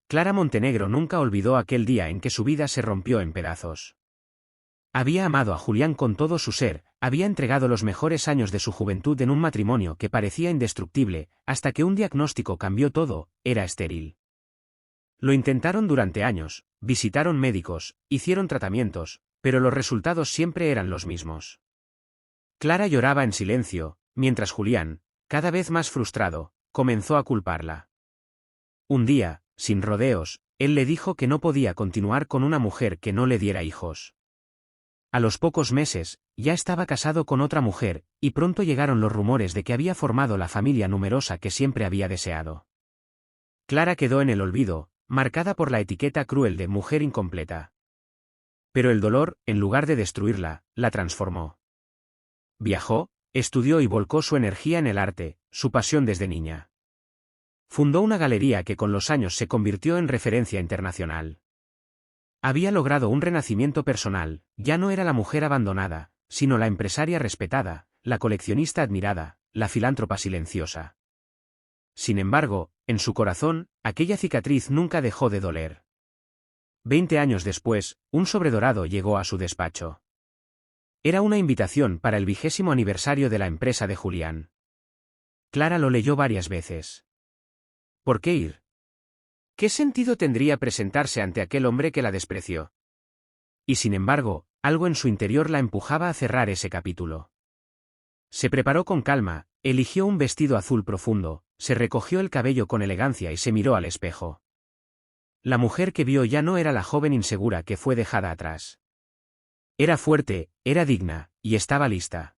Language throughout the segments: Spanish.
Clara Montenegro nunca olvidó aquel día en que su vida se rompió en pedazos. Había amado a Julián con todo su ser, había entregado los mejores años de su juventud en un matrimonio que parecía indestructible, hasta que un diagnóstico cambió todo: era estéril. Lo intentaron durante años, visitaron médicos, hicieron tratamientos, pero los resultados siempre eran los mismos. Clara lloraba en silencio, mientras Julián, cada vez más frustrado, comenzó a culparla. Un día, sin rodeos, él le dijo que no podía continuar con una mujer que no le diera hijos. A los pocos meses, ya estaba casado con otra mujer, y pronto llegaron los rumores de que había formado la familia numerosa que siempre había deseado. Clara quedó en el olvido, marcada por la etiqueta cruel de mujer incompleta. Pero el dolor, en lugar de destruirla, la transformó. Viajó, estudió y volcó su energía en el arte, su pasión desde niña. Fundó una galería que con los años se convirtió en referencia internacional. Había logrado un renacimiento personal, ya no era la mujer abandonada, sino la empresaria respetada, la coleccionista admirada, la filántropa silenciosa. Sin embargo, en su corazón, aquella cicatriz nunca dejó de doler. 20 años después, un sobredorado llegó a su despacho. Era una invitación para el 20º aniversario de la empresa de Julián. Clara lo leyó varias veces. ¿Por qué ir? ¿Qué sentido tendría presentarse ante aquel hombre que la despreció? Y sin embargo, algo en su interior la empujaba a cerrar ese capítulo. Se preparó con calma, eligió un vestido azul profundo, se recogió el cabello con elegancia y se miró al espejo. La mujer que vio ya no era la joven insegura que fue dejada atrás. Era fuerte, era digna, y estaba lista.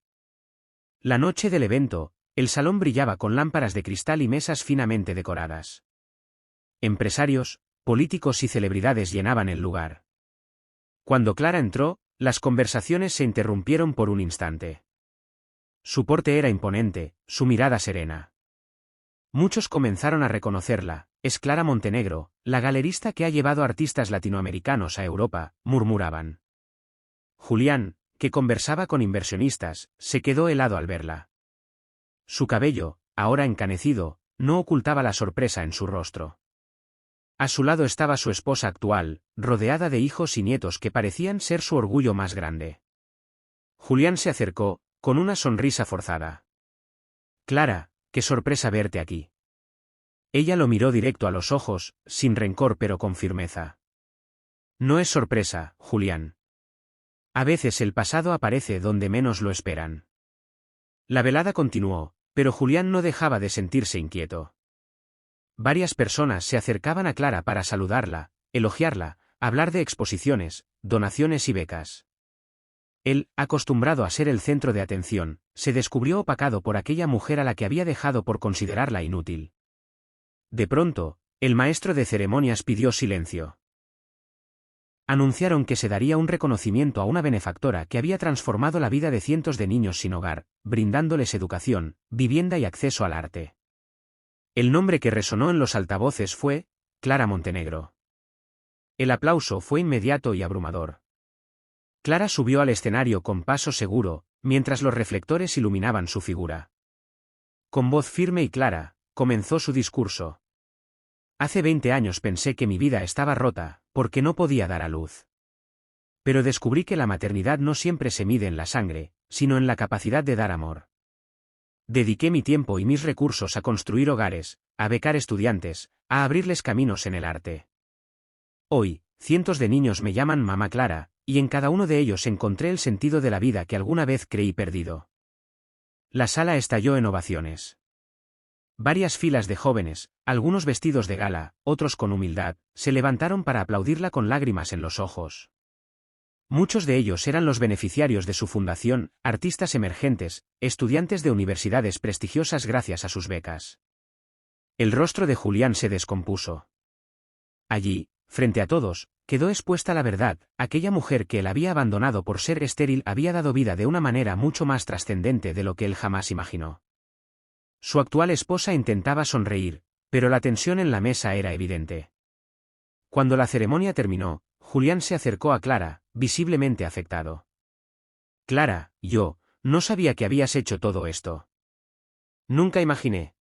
La noche del evento, el salón brillaba con lámparas de cristal y mesas finamente decoradas. Empresarios, políticos y celebridades llenaban el lugar. Cuando Clara entró, las conversaciones se interrumpieron por un instante. Su porte era imponente, su mirada serena. Muchos comenzaron a reconocerla: es Clara Montenegro, la galerista que ha llevado artistas latinoamericanos a Europa, murmuraban. Julián, que conversaba con inversionistas, se quedó helado al verla. Su cabello, ahora encanecido, no ocultaba la sorpresa en su rostro. A su lado estaba su esposa actual, rodeada de hijos y nietos que parecían ser su orgullo más grande. Julián se acercó, con una sonrisa forzada. Clara, qué sorpresa verte aquí. Ella lo miró directo a los ojos, sin rencor pero con firmeza. No es sorpresa, Julián. A veces el pasado aparece donde menos lo esperan. La velada continuó, pero Julián no dejaba de sentirse inquieto. Varias personas se acercaban a Clara para saludarla, elogiarla, hablar de exposiciones, donaciones y becas. Él, acostumbrado a ser el centro de atención, se descubrió opacado por aquella mujer a la que había dejado por considerarla inútil. De pronto, el maestro de ceremonias pidió silencio. Anunciaron que se daría un reconocimiento a una benefactora que había transformado la vida de cientos de niños sin hogar, brindándoles educación, vivienda y acceso al arte. El nombre que resonó en los altavoces fue Clara Montenegro. El aplauso fue inmediato y abrumador. Clara subió al escenario con paso seguro, mientras los reflectores iluminaban su figura. Con voz firme y clara, comenzó su discurso. Hace 20 años pensé que mi vida estaba rota, porque no podía dar a luz. Pero descubrí que la maternidad no siempre se mide en la sangre, sino en la capacidad de dar amor. Dediqué mi tiempo y mis recursos a construir hogares, a becar estudiantes, a abrirles caminos en el arte. Hoy, cientos de niños me llaman Mamá Clara, y en cada uno de ellos encontré el sentido de la vida que alguna vez creí perdido. La sala estalló en ovaciones. Varias filas de jóvenes, algunos vestidos de gala, otros con humildad, se levantaron para aplaudirla con lágrimas en los ojos. Muchos de ellos eran los beneficiarios de su fundación, artistas emergentes, estudiantes de universidades prestigiosas gracias a sus becas. El rostro de Julián se descompuso. Allí, frente a todos, quedó expuesta la verdad: aquella mujer que él había abandonado por ser estéril había dado vida de una manera mucho más trascendente de lo que él jamás imaginó. Su actual esposa intentaba sonreír, pero la tensión en la mesa era evidente. Cuando la ceremonia terminó, Julián se acercó a Clara, visiblemente afectado. Clara, yo no sabía que habías hecho todo esto. Nunca imaginé.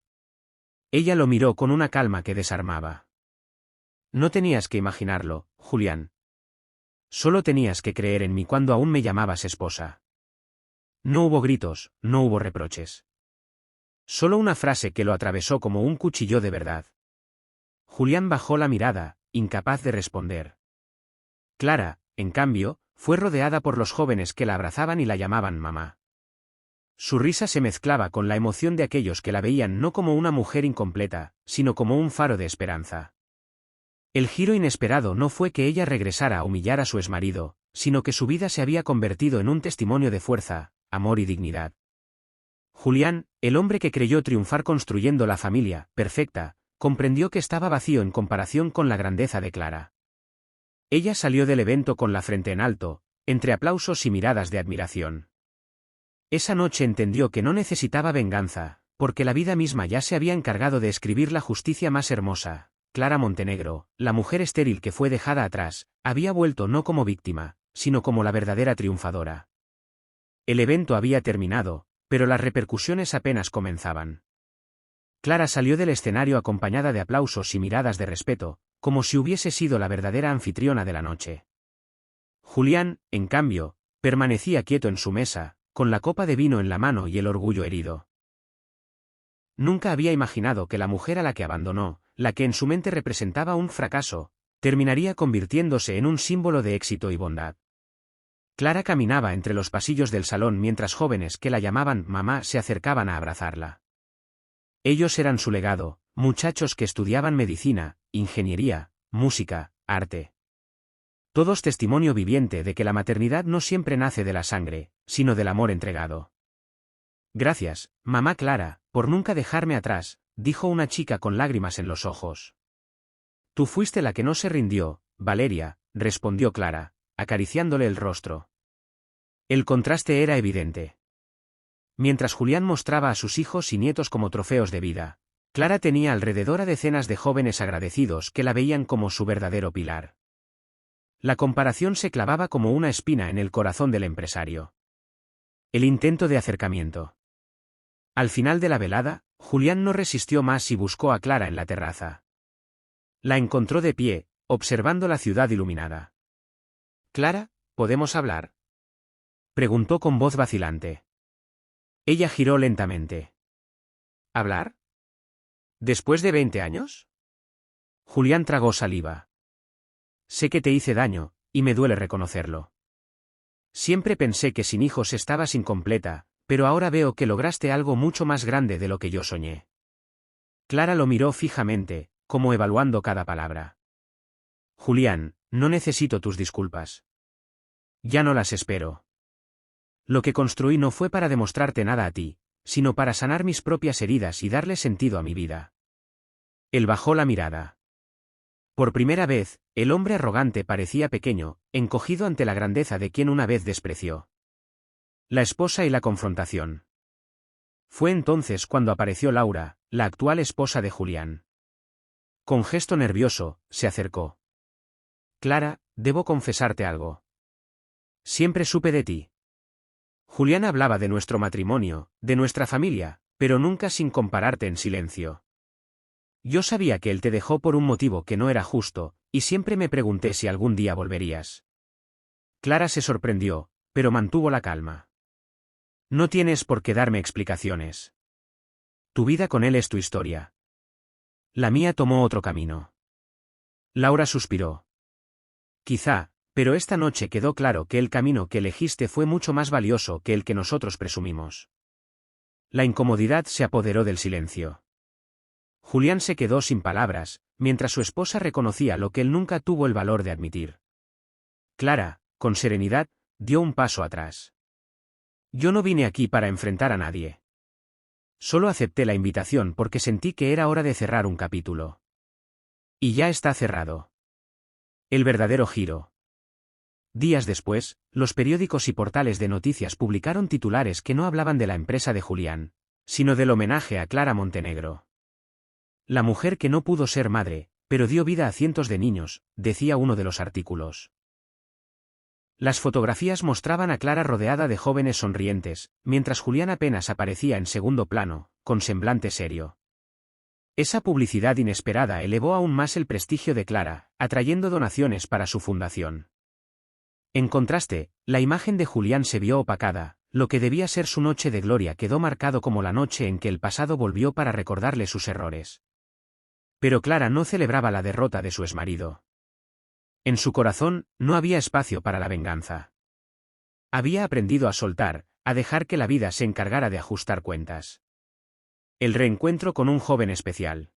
Ella lo miró con una calma que desarmaba. No tenías que imaginarlo, Julián. Solo tenías que creer en mí cuando aún me llamabas esposa. No hubo gritos, no hubo reproches. Solo una frase que lo atravesó como un cuchillo de verdad. Julián bajó la mirada, incapaz de responder. Clara, en cambio, fue rodeada por los jóvenes que la abrazaban y la llamaban mamá. Su risa se mezclaba con la emoción de aquellos que la veían no como una mujer incompleta, sino como un faro de esperanza. El giro inesperado no fue que ella regresara a humillar a su exmarido, sino que su vida se había convertido en un testimonio de fuerza, amor y dignidad. Julián, el hombre que creyó triunfar construyendo la familia perfecta, comprendió que estaba vacío en comparación con la grandeza de Clara. Ella salió del evento con la frente en alto, entre aplausos y miradas de admiración. Esa noche entendió que no necesitaba venganza, porque la vida misma ya se había encargado de escribir la justicia más hermosa. Clara Montenegro, la mujer estéril que fue dejada atrás, había vuelto no como víctima, sino como la verdadera triunfadora. El evento había terminado, pero las repercusiones apenas comenzaban. Clara salió del escenario acompañada de aplausos y miradas de respeto, como si hubiese sido la verdadera anfitriona de la noche. Julián, en cambio, permanecía quieto en su mesa, con la copa de vino en la mano y el orgullo herido. Nunca había imaginado que la mujer a la que abandonó, la que en su mente representaba un fracaso, terminaría convirtiéndose en un símbolo de éxito y bondad. Clara caminaba entre los pasillos del salón mientras jóvenes que la llamaban mamá se acercaban a abrazarla. Ellos eran su legado, muchachos que estudiaban medicina, ingeniería, música, arte. Todos testimonio viviente de que la maternidad no siempre nace de la sangre, sino del amor entregado. Gracias, mamá Clara, por nunca dejarme atrás, dijo una chica con lágrimas en los ojos. Tú fuiste la que no se rindió, Valeria, respondió Clara, acariciándole el rostro. El contraste era evidente. Mientras Julián mostraba a sus hijos y nietos como trofeos de vida, Clara tenía alrededor a decenas de jóvenes agradecidos que la veían como su verdadero pilar. La comparación se clavaba como una espina en el corazón del empresario. El intento de acercamiento. Al final de la velada, Julián no resistió más y buscó a Clara en la terraza. La encontró de pie, observando la ciudad iluminada. «Clara, ¿podemos hablar?», preguntó con voz vacilante. Ella giró lentamente. «¿Hablar? ¿Después de 20 años?» Julián tragó saliva. «Sé que te hice daño, y me duele reconocerlo. Siempre pensé que sin hijos estabas incompleta, pero ahora veo que lograste algo mucho más grande de lo que yo soñé». Clara lo miró fijamente, como evaluando cada palabra. «Julián, no necesito tus disculpas. Ya no las espero. Lo que construí no fue para demostrarte nada a ti, sino para sanar mis propias heridas y darle sentido a mi vida». Él bajó la mirada. Por primera vez, el hombre arrogante parecía pequeño, encogido ante la grandeza de quien una vez despreció. La esposa y la confrontación. Fue entonces cuando apareció Laura, la actual esposa de Julián. Con gesto nervioso, se acercó. «Clara, debo confesarte algo. Siempre supe de ti». Julián hablaba de nuestro matrimonio, de nuestra familia, pero nunca sin compararte en silencio. «Yo sabía que él te dejó por un motivo que no era justo, y siempre me pregunté si algún día volverías». Clara se sorprendió, pero mantuvo la calma. «No tienes por qué darme explicaciones. Tu vida con él es tu historia. La mía tomó otro camino». Laura suspiró. «Quizá, pero esta noche quedó claro que el camino que elegiste fue mucho más valioso que el que nosotros presumimos». La incomodidad se apoderó del silencio. Julián se quedó sin palabras, mientras su esposa reconocía lo que él nunca tuvo el valor de admitir. Clara, con serenidad, dio un paso atrás. «Yo no vine aquí para enfrentar a nadie. Solo acepté la invitación porque sentí que era hora de cerrar un capítulo. Y ya está cerrado». El verdadero giro. Días después, los periódicos y portales de noticias publicaron titulares que no hablaban de la empresa de Julián, sino del homenaje a Clara Montenegro. «La mujer que no pudo ser madre, pero dio vida a cientos de niños», decía uno de los artículos. Las fotografías mostraban a Clara rodeada de jóvenes sonrientes, mientras Julián apenas aparecía en segundo plano, con semblante serio. Esa publicidad inesperada elevó aún más el prestigio de Clara, atrayendo donaciones para su fundación. En contraste, la imagen de Julián se vio opacada, lo que debía ser su noche de gloria quedó marcado como la noche en que el pasado volvió para recordarle sus errores. Pero Clara no celebraba la derrota de su exmarido. En su corazón, no había espacio para la venganza. Había aprendido a soltar, a dejar que la vida se encargara de ajustar cuentas. El reencuentro con un joven especial.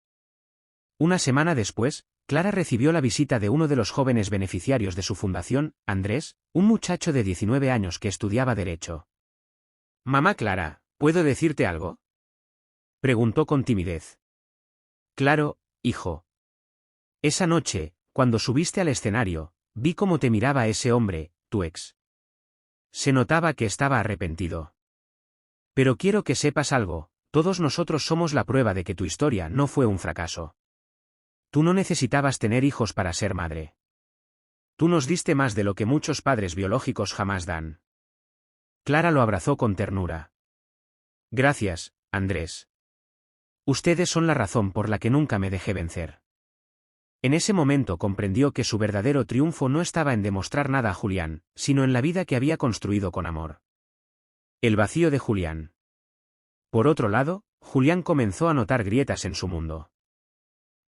Una semana después, Clara recibió la visita de uno de los jóvenes beneficiarios de su fundación, Andrés, un muchacho de 19 años que estudiaba Derecho. «Mamá Clara, ¿puedo decirte algo?», preguntó con timidez. «Claro, hijo. Esa noche, cuando subiste al escenario, vi cómo te miraba ese hombre, tu ex. Se notaba que estaba arrepentido. Pero quiero que sepas algo, todos nosotros somos la prueba de que tu historia no fue un fracaso. Tú no necesitabas tener hijos para ser madre. Tú nos diste más de lo que muchos padres biológicos jamás dan». Clara lo abrazó con ternura. «Gracias, Andrés. Ustedes son la razón por la que nunca me dejé vencer». En ese momento comprendió que su verdadero triunfo no estaba en demostrar nada a Julián, sino en la vida que había construido con amor. El vacío de Julián. Por otro lado, Julián comenzó a notar grietas en su mundo.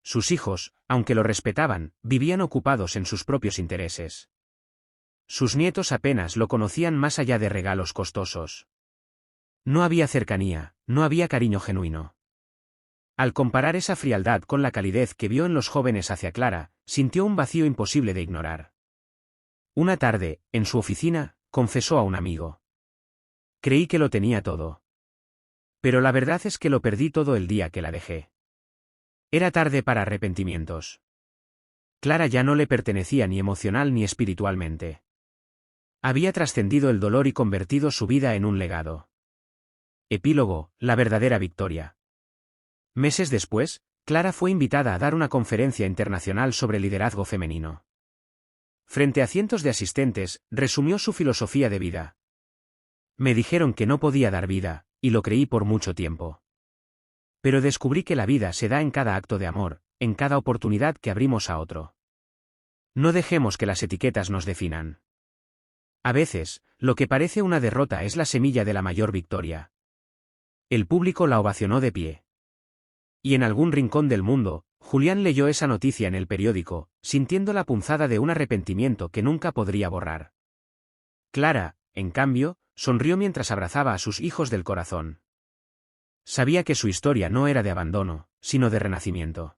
Sus hijos, aunque lo respetaban, vivían ocupados en sus propios intereses. Sus nietos apenas lo conocían más allá de regalos costosos. No había cercanía, no había cariño genuino. Al comparar esa frialdad con la calidez que vio en los jóvenes hacia Clara, sintió un vacío imposible de ignorar. Una tarde, en su oficina, confesó a un amigo: «Creí que lo tenía todo. Pero la verdad es que lo perdí todo el día que la dejé». Era tarde para arrepentimientos. Clara ya no le pertenecía ni emocional ni espiritualmente. Había trascendido el dolor y convertido su vida en un legado. Epílogo: la verdadera victoria. Meses después, Clara fue invitada a dar una conferencia internacional sobre liderazgo femenino. Frente a cientos de asistentes, resumió su filosofía de vida. «Me dijeron que no podía dar vida, y lo creí por mucho tiempo. Pero descubrí que la vida se da en cada acto de amor, en cada oportunidad que abrimos a otro. No dejemos que las etiquetas nos definan. A veces, lo que parece una derrota es la semilla de la mayor victoria». El público la ovacionó de pie. Y en algún rincón del mundo, Julián leyó esa noticia en el periódico, sintiendo la punzada de un arrepentimiento que nunca podría borrar. Clara, en cambio, sonrió mientras abrazaba a sus hijos del corazón. Sabía que su historia no era de abandono, sino de renacimiento.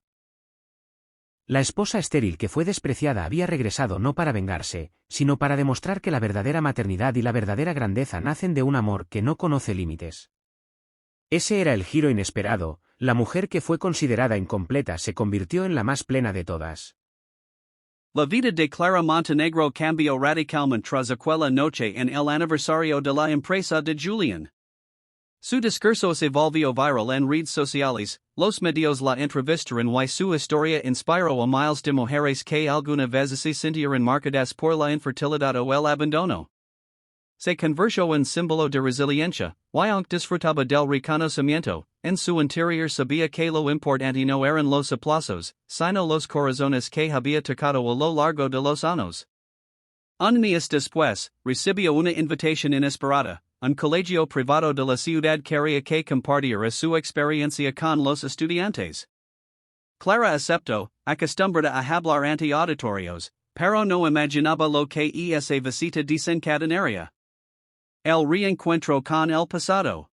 La esposa estéril que fue despreciada había regresado no para vengarse, sino para demostrar que la verdadera maternidad y la verdadera grandeza nacen de un amor que no conoce límites. Ese era el giro inesperado. La mujer que fue considerada incompleta se convirtió en la más plena de todas. La vida de Clara Montenegro cambió radicalmente tras aquella noche en el aniversario de la empresa de Julián. Su discurso se volvió viral en redes sociales, los medios la entrevistaron y su historia inspiró a miles de mujeres que alguna vez se sintieron marcadas por la infertilidad o el abandono. Se convirtió en símbolo de resiliencia, y aunque disfrutaba del reconocimiento, en su interior sabía que lo importante no eran los aplausos, sino los corazones que había tocado a lo largo de los años. Años después, recibió una invitación inesperada. Un colegio privado de la ciudad quería que compartiera su experiencia con los estudiantes. Clara aceptó, acostumbrada a hablar ante auditorios, pero no imaginaba lo que esa visita desencadenaría. El reencuentro con el pasado.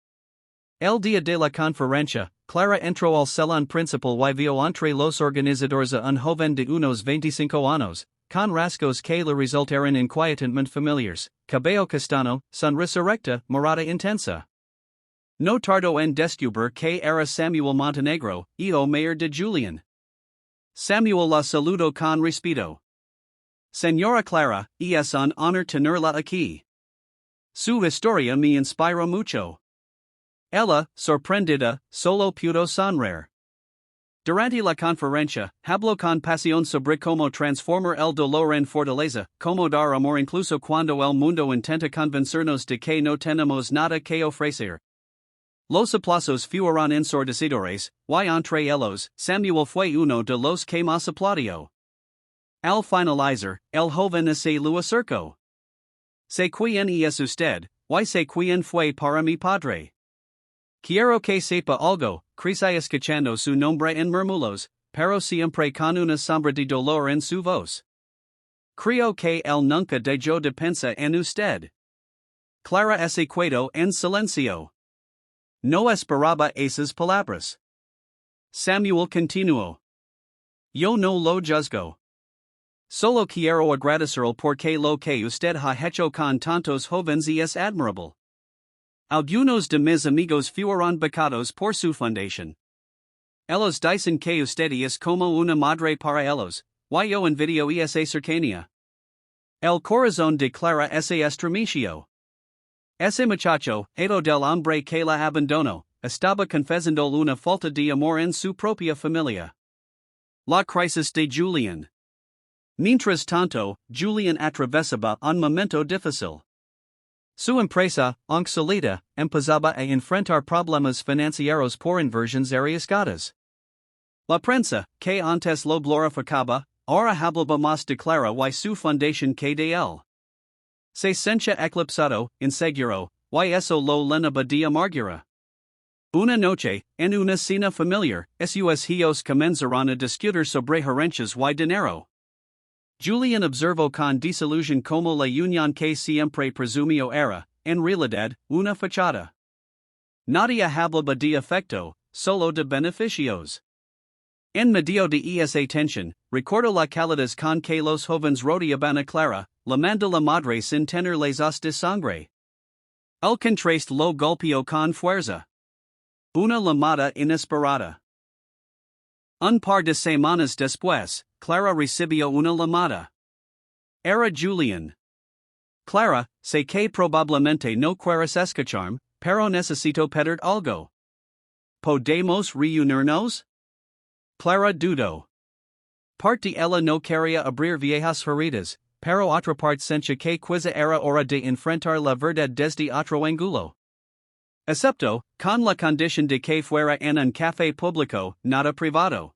El día de la conferencia, Clara entró al salón principal y vio entre los organizadores a un joven de unos 25 años, con rasgos que le resultaron inquietantmente familiares, cabello castaño, sonrisa recta, mirada intensa. No tardó en descubrir que era Samuel Montenegro, hijo mayor de Julián. Samuel la saludó con respeto. «Señora Clara, es un honor tenerla aquí. Su historia me inspira mucho». Ella, sorprendida, solo pudo sonreír. Durante la conferencia, habló con pasión sobre cómo transformar el dolor en fortaleza, cómo dar amor incluso cuando el mundo intenta convencernos de que no tenemos nada que ofrecer. Los aplausos fueron ensordecedores, y entre ellos, Samuel fue uno de los que más aplaudió. Al finalizar, el joven se lo acercó. Sé quién es usted, y sé quién fue para mi padre. Quiero que sepa algo, crecí escuchando su nombre en murmullos, pero siempre con una sombra de dolor en su voz. Creo que él nunca dejó de pensar en usted. Clara se quedó en silencio. No esperaba esas palabras. Samuel continuó. Yo no lo juzgo. Solo quiero agradecerle porque lo que usted ha hecho con tantos jóvenes es admirable. Algunos de mis amigos fueron becados por su fundación. Ellos dicen que usted es como una madre para ellos, y yo envidio esa cercanía. El corazón de Clara se estremeció. Ese muchacho, hijo del hombre que la abandonó, estaba confesando una falta de amor en su propia familia. La crisis de Julian. Mientras tanto, Julian atravesaba un momento difícil. Su empresa, aunque solita, empezaba a enfrentar problemas financieros por inversiones arriesgadas. La prensa, que antes lo glorificaba, ahora hablaba más de Clara y su fundación que de él. Se sentía eclipsado, inseguro, y eso lo llenaba de amargura. Una noche, en una cena familiar, sus hijos comenzaron a discutir sobre herencias y dinero. Julian observó con desilusión como la unión que siempre presumió era, en realidad, una fachada. Nadie hablaba de afecto, solo de beneficios. En medio de esa tensión, recordó la calidez con que los jóvenes rodeaban a Clara, la manda la madre sin tener lazos de sangre. El contraste lo golpeó con fuerza. Una llamada inesperada. Un par de semanas después, Clara recibió una llamada. Era Julian. Clara, sé que probablemente no quieres escucharme, pero necesito pedir algo. ¿Podemos reunirnos? Clara dudó. Parte de ella no quería abrir viejas heridas, pero otra parte sentía que quizá era hora de enfrentar la verdad desde otro ángulo. Aceptó, con la condición de que fuera en un café público, nada privado.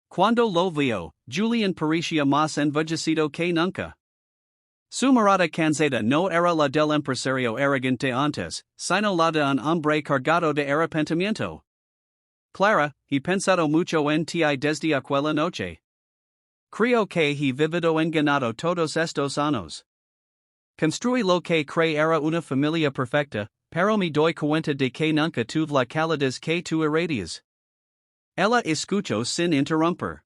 Cuando lo vio, Julian parecía más envejecido que nunca. Su mirada cansada no era la del empresario arrogante antes, sino la de un hombre cargado de arrepentimiento. Clara, he pensado mucho en ti desde aquella noche. Creo que he vivido engañado todos estos años. Construí lo que creí era una familia perfecta, pero me doy cuenta de que nunca tuve la calidez que tú irradias. Ella escuchó sin interrumpir.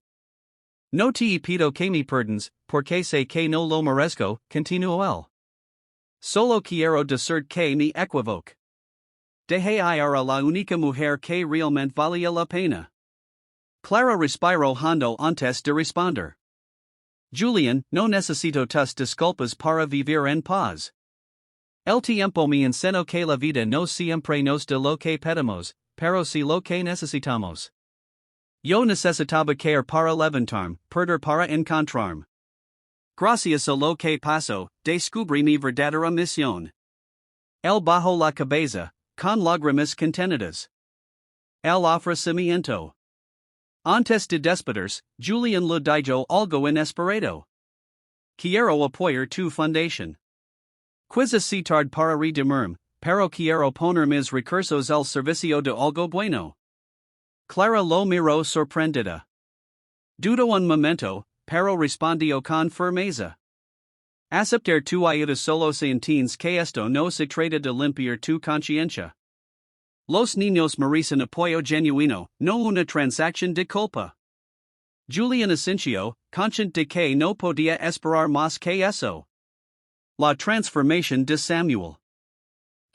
No te pido que me perdones, porque sé que no lo merezco, continuó él. Solo quiero decir que me equivoco. Dejé ir a la única mujer que realmente valía la pena. Clara respiró hondo antes de responder. Julian, no necesito tus disculpas para vivir en paz. El tiempo me enseñó que la vida no siempre nos da lo que pedimos, pero sí lo que necesitamos. Yo necesitaba caer para levantarme, perder para encontrarme. Gracias a lo que pasó, descubrí mi verdadera misión. Él bajó la cabeza, con lágrimas contenidas. El ofrecimiento. Antes de despedirse, Julian le dijo algo inesperado. Quiero apoyar tu fundación. Quizás si tarde para redimirme, pero quiero poner mis recursos al servicio de algo bueno. Clara lo miró sorprendida. Dudó un momento, pero respondió con firmeza. Aceptar tu ayuda solo si entiendes que esto no se trata de limpiar tu conciencia. Los niños merecen apoyo genuino, no una transacción de culpa. Julian asintió, consciente de que no podía esperar más que eso. La transformación de Samuel.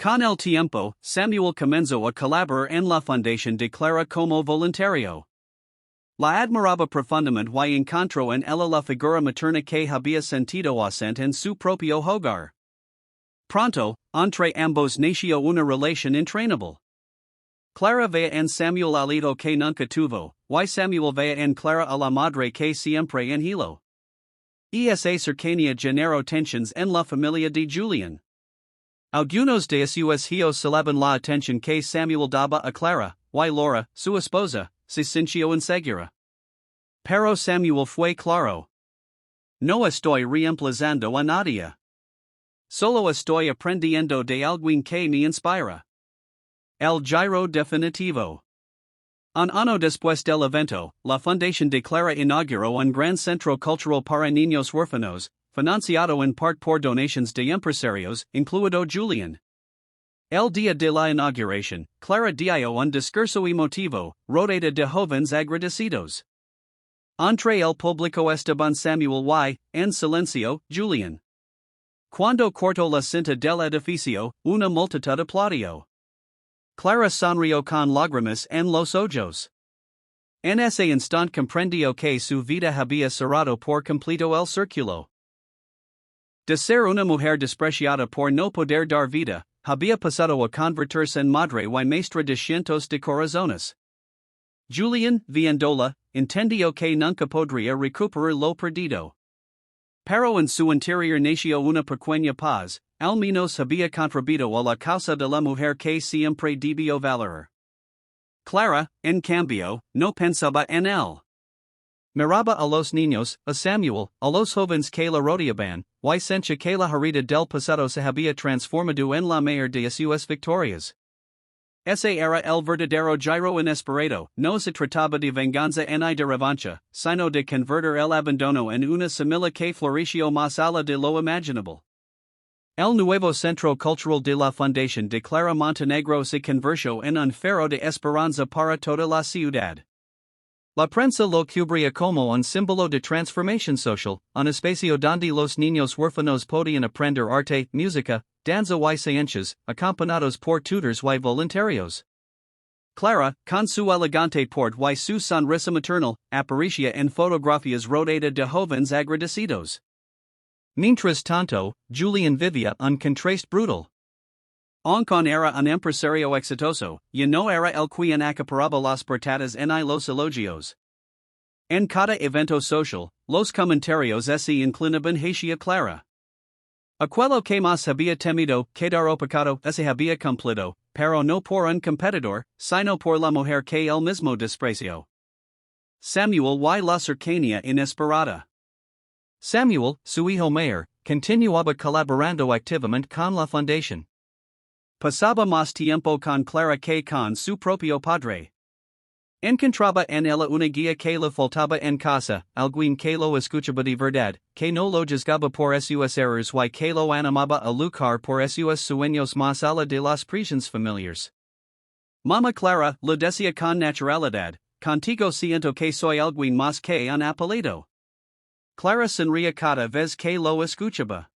Con el tiempo, Samuel comenzó a colaborar en la fundación de Clara como voluntario. La admiraba profundamente y encontró en ella la figura materna que había sentido ausente en su propio hogar. Pronto, entre ambos nació una relación entrañable. Clara veía en Samuel al hijo que nunca tuvo, y Samuel veía en Clara a la madre que siempre anheló. Esa cercanía generó tensiones en la familia de Julian. Algunos de esos hijos celaban la atención que Samuel daba a Clara, y Laura, su esposa, se sintió insegura. Pero Samuel fue claro. No estoy reemplazando a nadie. Solo estoy aprendiendo de alguien que me inspira. El giro definitivo. Un año después del evento, la Fundación de Clara inauguró un gran centro cultural para niños huérfanos, financiado en parte por donaciones de empresarios, incluido Julian. El día de la inauguración, Clara dio un discurso emotivo, rodeada de jóvenes agradecidos. Entre el público estaban Samuel y, en silencio, Julian. Cuando cortó la cinta del edificio, una multitud aplaudió. Clara sonrió con lágrimas en los ojos. En ese instante comprendió que su vida había cerrado por completo el círculo. De ser una mujer despreciada por no poder dar vida, había pasado a convertirse en madre y maestra de cientos de corazones. Julian, viéndola, entendió que nunca podría recuperar lo perdido. Pero en su interior nació una pequeña paz, al menos había contribuido a la causa de la mujer que siempre debió valorar. Clara, en cambio, no pensaba en él. Miraba a los niños, a Samuel, a los jóvenes que la rodeaban, y sentía que la herida del pasado se había transformado en la mayor de sus victorias. Ese era el verdadero giro inesperado, no se trataba de venganza ni de revancha, sino de convertir el abandono en una semilla que floreció más allá de lo imaginable. El nuevo centro cultural de la Fundación de Clara Montenegro se convirtió en un faro de esperanza para toda la ciudad. La prensa lo cubría como un símbolo de transformación social, un espacio donde los niños huérfanos podían aprender arte, música, danza y ciencias, acompañados por tutors y voluntarios. Clara, con su elegante porte y su sonrisa maternal, aparecía en fotografías rodeada de jóvenes agradecidos. Mientras tanto, Julian vivía un contraste brutal. Aunque era un empresario exitoso, ya no era el quien acaparaba las portadas ni los elogios. En cada evento social, los comentarios se inclinaban hacia Clara. Aquello que más había temido quedar opacado se había cumplido, pero no por un competidor, sino por la mujer que él mismo despreció. Samuel y la cercanía inesperada. Samuel, su hijo mayor, continuaba colaborando activamente con la fundación. Pasaba más tiempo con Clara que con su propio padre. Encontraba en ella una guía que le faltaba en casa, alguien que lo escuchaba de verdad, que no lo juzgaba por sus errores y que lo animaba a luchar por sus sueños más allá de las presiones familiares. Mama Clara, lo decía con naturalidad, contigo siento que soy alguien más que un apellido. Clara sonría cada vez que lo escuchaba.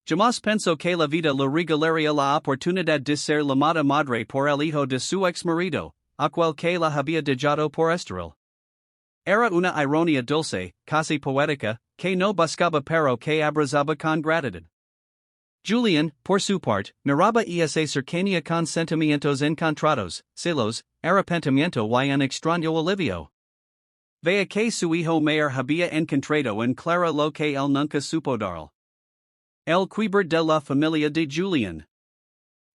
Jamás pensó que la vida le regalaría la oportunidad de ser llamada madre por el hijo de su ex marido, aquel que la había dejado por Estéril. Era una ironía dulce, casi poética, que no buscaba pero que abrazaba con gratitud. Julian, por su parte, miraba esa cercanía con sentimientos encontrados, celos, arrepentimiento y un extraño alivio. Veía que su hijo mayor había encontrado en Clara lo que él nunca supo dar. El quiebra de la familia de Julian.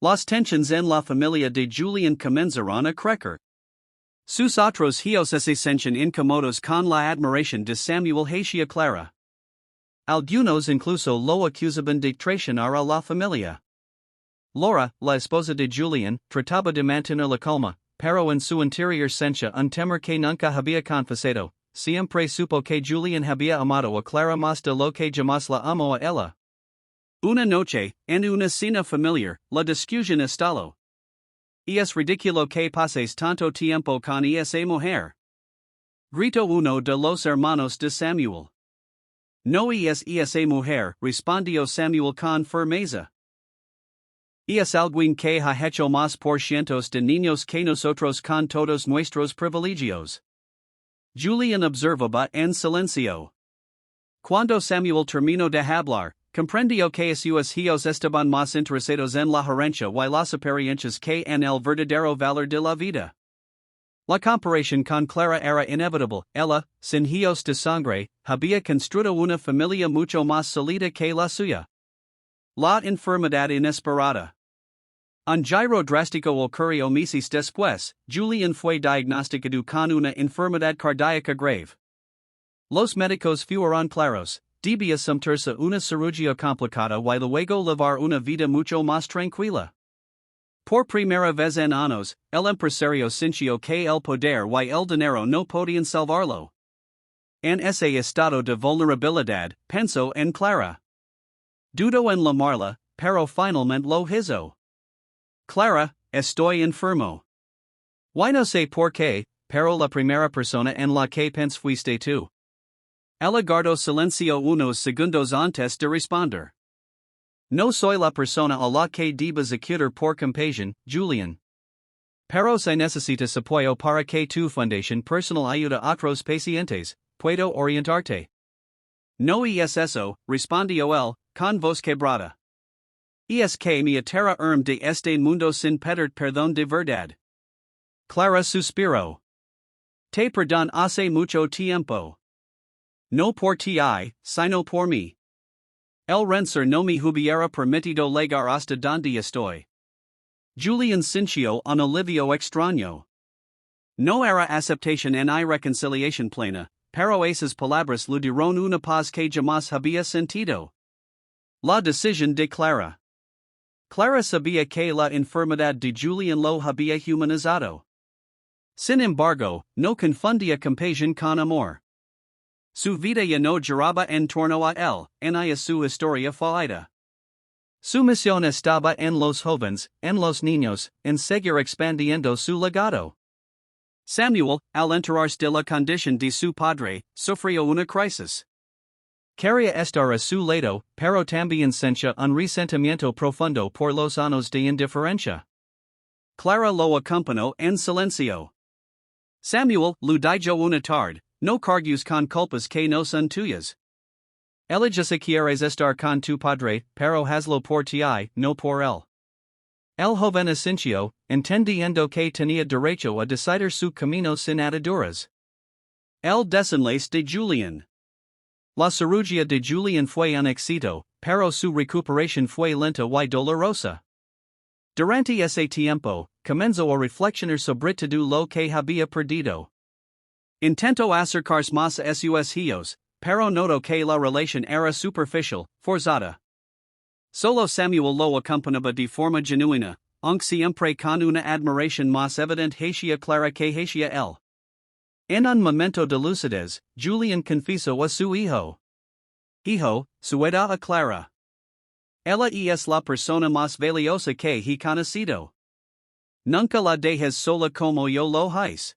Las tensiones en la familia de Julian comenzaron a crecer. Sus otros hijos se sentían incómodos con la admiración de Samuel hacia Clara. Algunos incluso lo acusaban de traicionar a la familia. Laura, la esposa de Julian, trataba de mantener la calma, pero en su interior sentía un temor que nunca había confesado. Siempre supo que Julian había amado a Clara más de lo que jamás la amó a ella. Una noche, en una cena familiar, la discusión estalló. Es ridículo que pases tanto tiempo con esa mujer. Gritó uno de los hermanos de Samuel. No es esa mujer, respondió Samuel con firmeza. Es alguien que ha hecho más por cientos de niños que nosotros con todos nuestros privilegios. Julian observaba en silencio. Cuando Samuel terminó de hablar, comprendió que sus hijos estaban más interesados en la herencia y las experiencias que en el verdadero valor de la vida. La comparación con Clara era inevitable. Ella, sin hijos de sangre, había construido una familia mucho más sólida que la suya. La enfermedad inesperada. Un giro drástico ocurrió meses después, Julián fue diagnosticado con una enfermedad cardíaca grave. Los médicos fueron claros, debía someterse una cirugía complicada y luego llevar una vida mucho más tranquila. Por primera vez en años, el empresario sintió que el poder y el dinero no podían salvarlo. En ese estado de vulnerabilidad, pensó en Clara. Dudó en llamarla, pero finalmente lo hizo. Clara, estoy enfermo. Y no sé por qué, pero la primera persona en la que pensé fuiste tú. Ella guardó silencio unos segundos antes de responder. No soy la persona a la que debes acudir por compasión, Julián. Pero si necesitas apoyo para que tu fundación personal ayude a otros pacientes, puedo orientarte. No es eso, respondió él, con voz quebrada. Es que me atera de este mundo sin pedir perdón de verdad. Clara suspiró. Te perdón hace mucho tiempo. No por ti, sino por mí. El renser no me hubiera permitido llegar hasta donde estoy. Julián sintió un alivio extraño. No era aceptación ni reconciliación plena, pero esas palabras le dieron una paz que jamás había sentido. La decisión de Clara. Clara sabía que la enfermedad de Julián lo había humanizado. Sin embargo, no confundía compasión con amor. Su vida ya no giraba en torno a él, ni a su historia fallida. Su misión estaba en los jóvenes, en los niños, en seguir expandiendo su legado. Samuel, al enterarse de la condición de su padre, sufrió una crisis. Quería estar a su lado, pero también sentía un resentimiento profundo por los años de indiferencia. Clara lo acompañó en silencio. Samuel, lo dijo una tarde, no cargues con culpas que no son tuyas. Ella ya se quieres estar con tu padre, pero hazlo por ti, no por él. El joven asintió, entendiendo que tenía derecho a decidir su camino sin ataduras. El desenlace de Julián. La cirugía de Julián fue un éxito, pero su recuperación fue lenta y dolorosa. Durante ese tiempo, comenzó a reflexionar sobre todo lo que había perdido. Intentó acercarse más a sus hijos, pero notó que la relación era superficial, forzada. Solo Samuel lo acompañaba de forma genuina, aunque siempre con una admiración más evidente hacia Clara que hacia él. En un momento de lucidez, Julián confesó a su hijo. Hijo, suelta a Clara. Ella es la persona más valiosa que he conocido. Nunca la dejes sola como yo lo hice.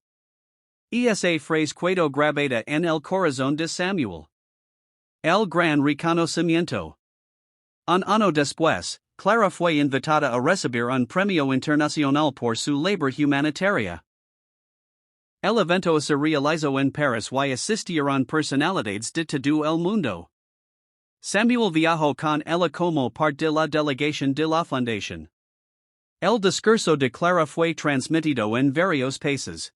Esa frase quedó grabada en el corazón de Samuel. El gran reconocimiento. Un año después, Clara fue invitada a recibir un premio internacional por su labor humanitaria. El evento se realizó en Paris y asistieron personalidades de todo el mundo. Samuel viajó con ella como parte de la delegación de la fundación. El discurso de Clara fue transmitido en varios países.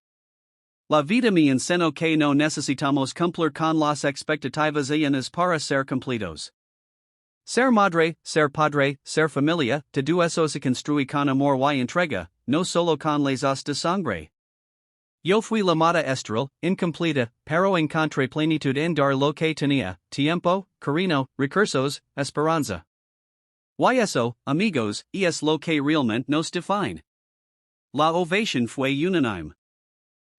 La vida me enseñó que no necesitamos cumplir con las expectativas ajenas para ser completos. Ser madre, ser padre, ser familia, todo eso se construye con amor y entrega, no solo con lazos de sangre. Yo fui llamada Estéril, incompleta, pero encontré plenitud en dar lo que tenía, tiempo, cariño, recursos, esperanza. Y eso, amigos, es lo que realmente nos define. La ovación fue unánime.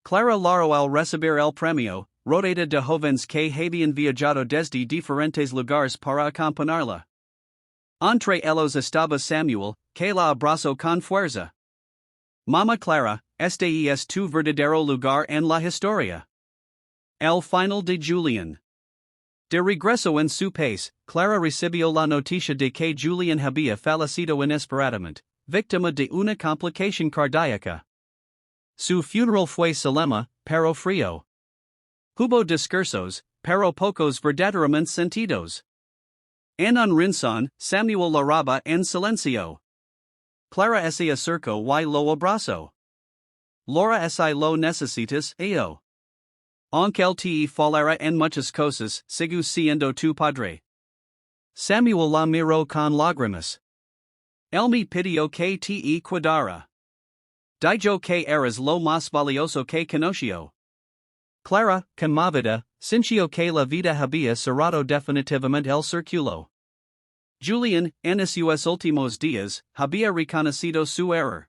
Clara Laro al recibir el premio, rodeada de jóvenes que habían viajado desde diferentes lugares para acompañarla. Entre ellos estaba Samuel, que la abrazó con fuerza. Mama Clara, este es tu verdadero lugar en la historia. El final de Julián. De regreso en su país, Clara recibió la noticia de que Julián había fallecido inesperadamente, víctima de una complicación cardíaca. Su funeral fue solemne, pero frío. Hubo discursos, pero pocos verdaderamente sentidos. En un rincón, Samuel la raba en silencio. Clara se acercó y lo abrazó. Laura si lo necesitas, yo. Aunque el te fallara en muchas cosas, sigo siendo tu padre. Samuel la miró con lágrimas. El me pidió que te cuidara. Dijo que eras lo más valioso que conoció. Clara, conmovida, sintió que la vida había cerrado definitivamente el círculo. Julián, en sus últimos días, había reconocido su error.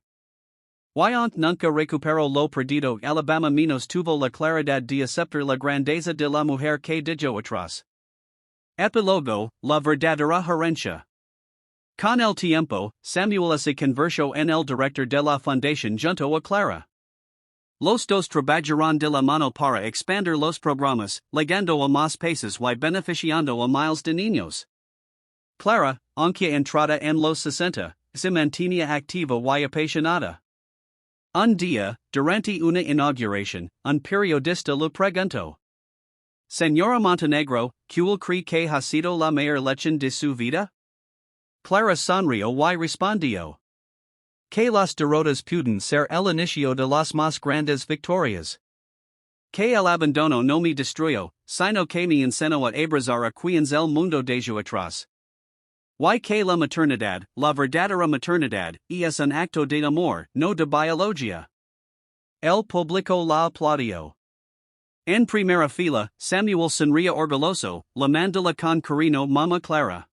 Wyant nunca recuperó lo perdido. Alabama menos tuvo la claridad de aceptar la grandeza de la mujer que dejó atrás. Epilogo, la verdadera herencia. Con el tiempo, Samuel se convirtió en el director de la fundación junto a Clara. Los dos trabajaron de la mano para expandir los programas, llegando a más países y beneficiando a miles de niños. Clara, aunque entrada en los 60, se mantenía activa y apasionada. Un día, durante una inauguración, un periodista le preguntó: Señora Montenegro, ¿cuál cree que ha sido la mayor lección de su vida? Clara sonrió y respondió: Que las derrotas pueden ser el inicio de las más grandes victorias. Que el abandono no me destruyó, sino que me enseñó a abrazar a quienes el mundo dejó atrás. Y que la maternidad, la verdadera maternidad, es un acto de amor, no de biología. El público la aplaudió. En primera fila, Samuel sonría orgulloso, llamándola con cariño Mama Clara.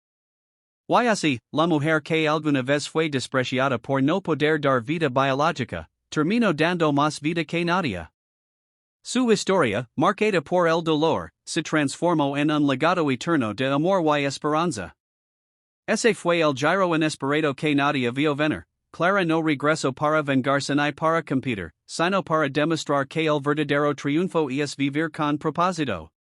Y así, la mujer que alguna vez fue despreciada por no poder dar vida biológica, terminó dando más vida que nadie. Su historia, marcada por el dolor, se transformó en un legado eterno de amor y esperanza. Ese fue el giro inesperado que nadie vio venir. Clara no regresó para vengarse ni para competir, sino para demostrar que el verdadero triunfo es vivir con propósito.